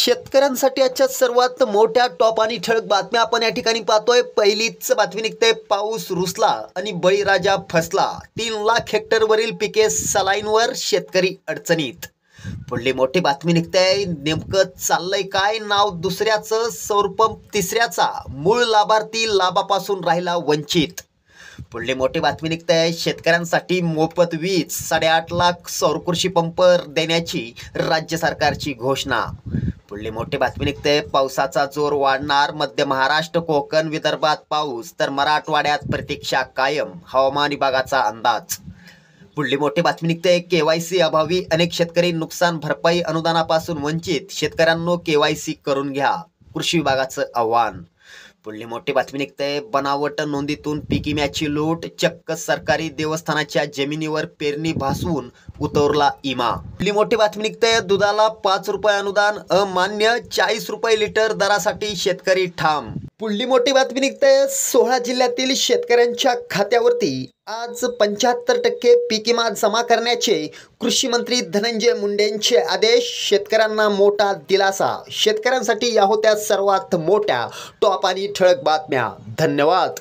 शेतकऱ्यांसाठी आजच्या सर्वात मोठ्या टॉप आणि ठळक बातम्या आपण या ठिकाणी पाहतोय। पहिलीच बातमी निघते, पाऊस रुसला आणि बळीराजा फसला। 3 लाख हेक्टरवरील पिके सलाईनवर, शेतकरी अडचणीत। पुढली मोठी बातमी निघते, नेमकं चाललंय काय? नाव दुसऱ्याचं, सौरपंप तिसऱ्याचा, मूळ लाभार्थी लाभापासून राहिला वंचित। पुढली मोठी बातमी निघते, शेतकऱ्यांसाठी मोफत वीज, 8.5 लाख सौर कृषी पंप देण्याची राज्य सरकारची घोषणा। पुढली मोठी बातमी निघते, पावसाचा जोर वाढणार, मध्य महाराष्ट्र, कोकण, विदर्भात पाऊस तर मराठवाड्यात प्रतीक्षा कायम, हवामान विभागाचा अंदाज। पुढली मोठी बातमी निघते, केवायसी अभावी अनेक शेतकरी नुकसान भरपाई अनुदानापासून वंचित, शेतकऱ्यांनो केवायसी करून घ्या, कृषी विभागाचं आव्हान। पुढली मोठी बातमी निघते, बनावट नोंदीतून पीक विम्याची लूट, चक्क सरकारी देवस्थानाच्या जमिनीवर पेरणी भासवून उतरला इमा। पुढली मोठी बातमी निघते, दुधाला 5 रुपये अनुदान अमान्य, 40 रुपये लिटर दरासाठी शेतकरी ठाम। पुढली मोठी बातमी निघते, 16 जिल्ह्यातील शेतकऱ्यांच्या खात्यावरती आज 75% पीक विमा जमा करण्याचे कृषी मंत्री धनंजय मुंडेंचे आदेश, शेतकऱ्यांना मोठा दिलासा। शेतकऱ्यांसाठी या होत्या सर्वात मोठ्या टॉप आणि ठळक बातम्या। धन्यवाद।